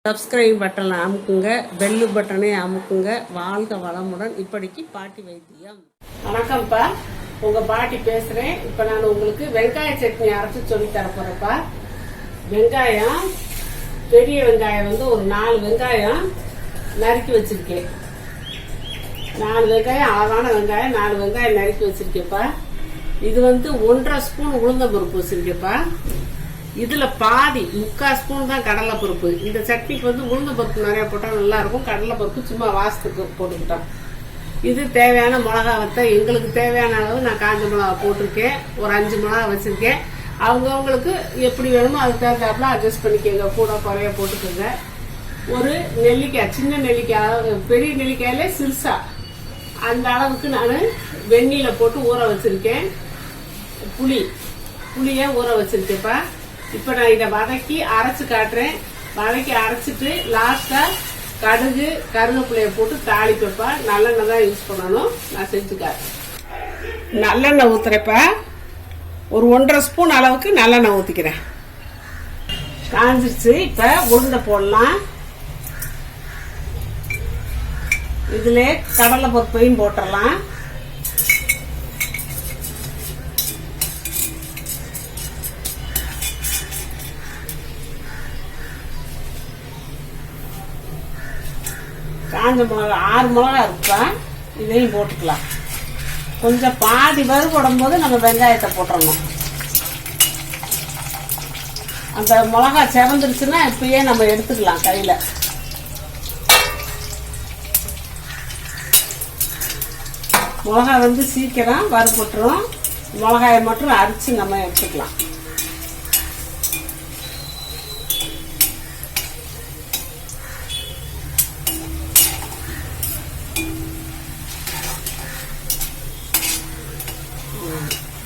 Subscribe பட்டனை அமுக்குங்க, bell பட்டனை அமுக்குங்க. வாழ்க வளமுடன். இப்படிக்கு பாட்டி வைத்தியம். வணக்கம்ப்பா, உங்க பாட்டி பேசுறேன். இப்ப நான் உங்களுக்கு வெங்காய சட்னி அரைச்சு சொல்லி தரப்போறேன்ப்பா. வெங்காயம், பெரிய வெங்காயம் ஒரு 4 வெங்காயம் நறுக்கி வச்சிருக்கேன். 4 வெங்காயம், அளவான வெங்காயம் 4 வெங்காயம் நறுக்கி வச்சிருக்கேன்ப்பா. இது 1.5 ஸ்பூன் உளுந்த பருப்பு வச்சிருக்கேன்ப்பா. இதுல பாதி 3/4 ஸ்பூன் தான் கடலை பருப்பு. இந்த சட்னிக்கு உளுந்த பருப்பு நிறைய போட்டா நல்லா இருக்கும். கடலை பருப்பு சும்மா வாசத்துக்கு போட்டுக்கிட்டோம். இது தேவையான மிளகா வத்த, எங்களுக்கு தேவையான அளவு நான் காஞ்ச மிளகா போட்டிருக்கேன். ஒரு 5 மிளகா வச்சிருக்கேன். அவங்கவுங்களுக்கு எப்படி வேணுமோ அதுக்கு தகுந்தாப்புல அட்ஜஸ்ட் பண்ணிக்கோங்க, கூட குறைய போட்டுக்கோங்க. ஒரு நெல்லிக்காய், சின்ன நெல்லிக்காய், பெரிய நெல்லிக்காயில சிறுசா அந்த அளவுக்கு நான் வெந்நீல போட்டு ஊற வச்சிருக்கேன். புளிய ஊற வச்சிருக்கேன்ப்பா. இப்ப நான் இதை வதக்கி அரைச்சு காட்டுறேன். வதக்கி அரைச்சிட்டு லாஸ்டா கடுகு கருவேப்பிலைய போட்டு தாளிப்பப்பா. நல்லெண்ணெய் தான் யூஸ் பண்ணணும். நான் செஞ்சு காட்டுறேன். நல்லெண்ணெய் ஊத்துறப்ப ஒரு 1.5 ஸ்பூன் அளவுக்கு நல்லெண்ணெய் ஊத்திக்கிறேன். காஞ்சிருச்சு. இப்ப உருண்டை போடலாம். இதுல கடலை பருப்பையும் போட்டுடலாம். காஞ்ச மிளகா 6 மிளகா இருக்குப்பா. இதையும் போட்டுக்கலாம். கொஞ்சம் பாதி வறுபடும் போது நம்ம வெங்காயத்தை போட்டுறணும். அந்த மிளகா செவந்துருச்சுன்னா இப்பயே நம்ம எடுத்துக்கலாம் கையில. மிளகா சீக்கிரம் வறுபட்டுரும். மிளகாயை மட்டும் அரைச்சு நம்ம எடுத்துக்கலாம்.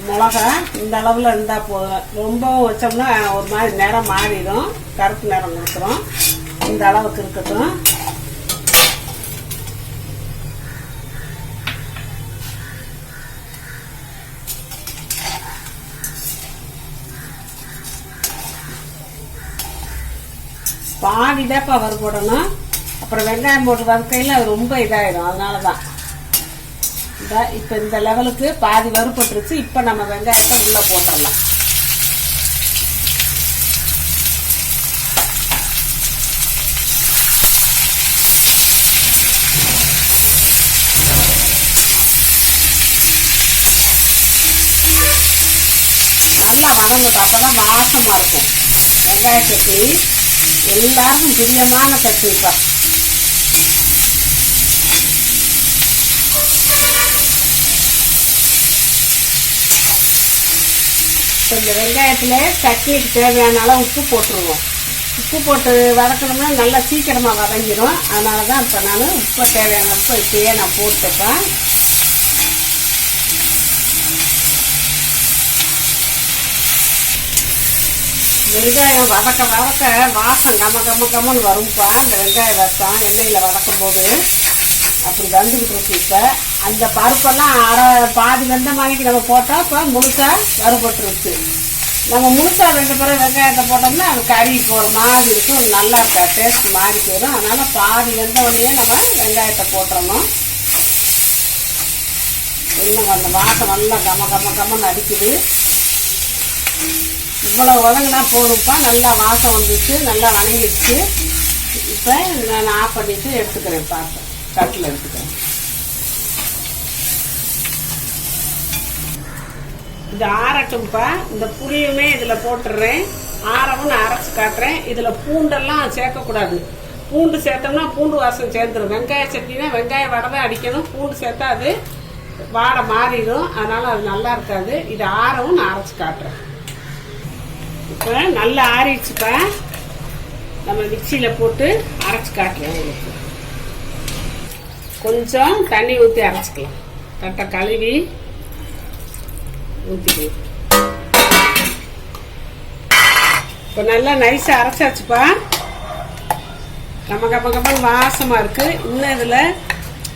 மிளகா இந்த அளவுல இருந்தா போதும். ரொம்பவும் வச்சோம்னா ஒரு மாதிரி நிறம் மாறிடும், கருப்பு நிறம் கொடுத்துரும். இந்த அளவுக்கு இருக்கட்டும். பாதிதாப்பா வறுபடணும். அப்புறம் வெங்காயம் போட்டு வறுக்கையில் அது ரொம்ப இதாயிடும். அதனாலதான் இப்ப இந்த லெவலுக்கு பாதி வறுபட்டுருச்சு. இப்ப நம்ம வெங்காயத்தை உள்ள போட்டுடலாம். நல்லா வதங்கட்டும். அப்பதான் வாசமா இருக்கும். வெங்காய சட்னி எல்லாருக்கும் பிரியமான சட்னிப்பா. இந்த வெங்காயத்துல சட்னிக்கு தேவையான அளவு உப்பு போட்டுருவோம். உப்பு போட்டு வதக்கணும்னா நல்லா சீக்கிரமா வதங்கிடும். அதனாலதான் இப்ப நான் உப்பு தேவையான உப்பு இப்பயே நான் போட்டுப்பேன். வெங்காயம் வதக்க வாசம் கமன்னு வரும்பா. இந்த வெங்காய ரசம் எண்ணெயில வதக்கும் போது அப்படி வந்துகிட்டு இருக்கு. இப்ப அந்த பருப்பெல்லாம் பாதி வெந்த மாதிரி நம்ம போட்டா இப்ப முழுசா வறுபட்டுருச்சு. நம்ம முழுசா வெந்த பிறகு வெங்காயத்தை போட்டோம்னா அது கறி போற மாதிரி இருக்கும். நல்லா டேஸ்ட் மாறி போயிடும். அதனால பாதி வெந்தவனையே நம்ம வெங்காயத்தை போட்டுறணும். இன்னும் அந்த வாசம் நல்லா கமன்னு அடிக்குது. இவ்வளவு வதங்கினா போதும்ப்பா. நல்லா வாசம் வந்துச்சு, நல்லா வணங்கிடுச்சு. இப்ப நான் ஆஃப் பண்ணிட்டு எடுத்துக்கிறேன். பார்த்து தட்டில் எடுத்துக்கிறேன். இது ஆறட்டும்ப்பா. இந்த புளியுமே இதுல போட்டுடுறேன். ஆறவும் நான் அரைச்சு காட்டுறேன். இதுல பூண்டெல்லாம் சேர்க்கக்கூடாது. பூண்டு சேர்த்தோம்னா பூண்டு வாசம் சேர்ந்துடும். வெங்காய சட்னினா வெங்காய வடை அடிக்கணும். பூண்டு சேர்த்தா அது வாடை மாறிடும். அதனால அது நல்லா இருக்காது. இது ஆறவும் நான் அரைச்சு காட்டுறேன். இப்ப நல்லா ஆறிடுச்சுப்பா. நம்ம மிக்சியில போட்டு அரைச்சு காட்டுறேன். உங்களுக்கு கொஞ்சம் தண்ணி ஊற்றி அரைச்சிக்கலாம். தட்டை கழுவி ஊற்றிக்கலாம். இப்போ நல்லா நைஸா அரைச்சாச்சுப்பா. கம்ம வாசமா இருக்கு. இன்னும் இதுல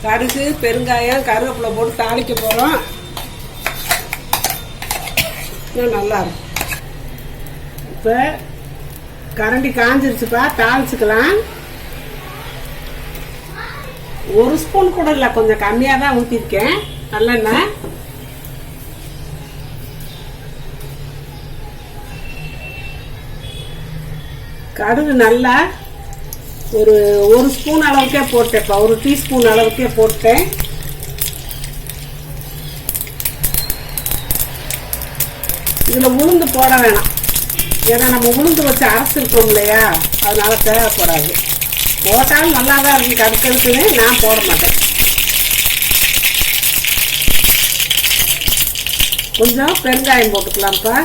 கடுகு பெருங்காயம் கருவேப்பிலை போட்டு தாளிக்க போறோம். இன்னும் நல்லா இருக்கும். இப்போ கரண்டி காஞ்சிருச்சுப்பா, தாளிச்சுக்கலாம். 1 ஸ்பூன் கூட இல்லை, கொஞ்சம் கம்மியாக தான் ஊற்றிருக்கேன் நல்லெண்ணெய். கடுகு நல்லா ஒரு 1 ஸ்பூன் அளவுக்கே போட்டேன்ப்பா, 1 டீஸ்பூன் அளவுக்கே போட்டேன். இதில் உளுந்து போட வேணாம், ஏன்னா நம்ம உளுந்து வச்சு அரைச்சிருக்கோம் இல்லையா, அதனால தேவைப்படாது. போட்டாலும் நல்லா தான் இருக்கு, அடுத்தடுத்துன்னு நான் போட மாட்டேன். கொஞ்சம் பெருங்காயம் போட்டுக்கலாம்ப்பா,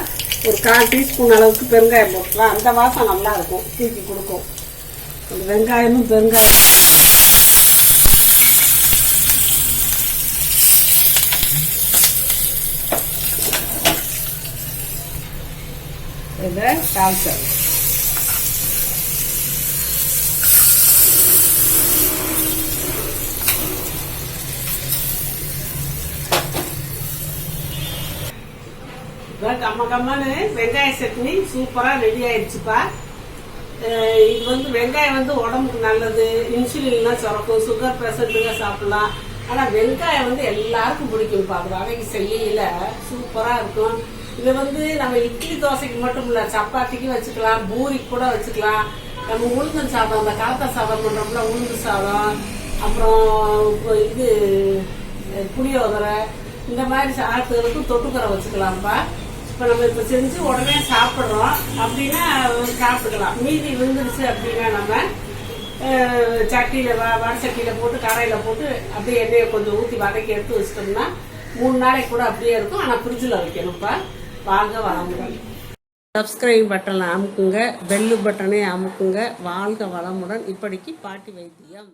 ஒரு 1/4 டீஸ்பூன் அளவுக்கு பெருங்காயம் போட்டுக்கலாம். அந்த வாசம் நல்லா இருக்கும், தூக்கி கொடுக்கும். அந்த வெங்காயமும் பெருங்காயம் இதை தாளிச்சது. கம்மன்னு வெங்காய சட்னி சூப்பரா ரெடி ஆயிடுச்சுப்பா. இது வந்து வெங்காயம் வந்து உடம்புக்கு நல்லது, இன்சுலின்லாம் சுரக்கும், சுகர் பேஷண்ட்டுங்க சாப்பிடலாம். ஆனா வெங்காயம் வந்து எல்லாருக்கும் பிடிக்கும்ப்பா. அது வகைக்கு செய்யல சூப்பரா இருக்கும். இதை வந்து நம்ம இட்லி தோசைக்கு மட்டும் இல்ல, சப்பாத்திக்கு வச்சுக்கலாம், பூரிக்கு கூட வச்சுக்கலாம். நம்ம உளுந்தன் சாதம், அந்த காலத்தா சாதம் பண்றோம்ல, உளுந்து சாதம், அப்புறம் இது புளியோதரை, இந்த மாதிரி சாதத்துகளுக்கும் தொட்டுக்கரை வச்சுக்கலாம்ப்பா. இப்போ நம்ம இப்போ செஞ்சு உடனே சாப்பிட்றோம் அப்படின்னா சாப்பிட்டுக்கலாம். மீதி விழுந்துருச்சு அப்படின்னா நம்ம சட்டியில் வடை சட்டியில் போட்டு கடாயில் போட்டு அப்படியே எண்ணெயை கொஞ்சம் ஊற்றி வதக்கி எடுத்து வச்சிட்டோம்னா 3 நாளைக்கு கூட அப்படியே இருக்கும். ஆனால் ஃப்ரிட்ஜில் வைக்கணும்ப்பா. வாங்க வளமுடன். சப்ஸ்கிரைப் பட்டனை அமுக்குங்க, பெல்லு பட்டனை அமுக்குங்க. வாழ்க வளமுடன். இப்படிக்கு பாட்டி வைத்தியம்.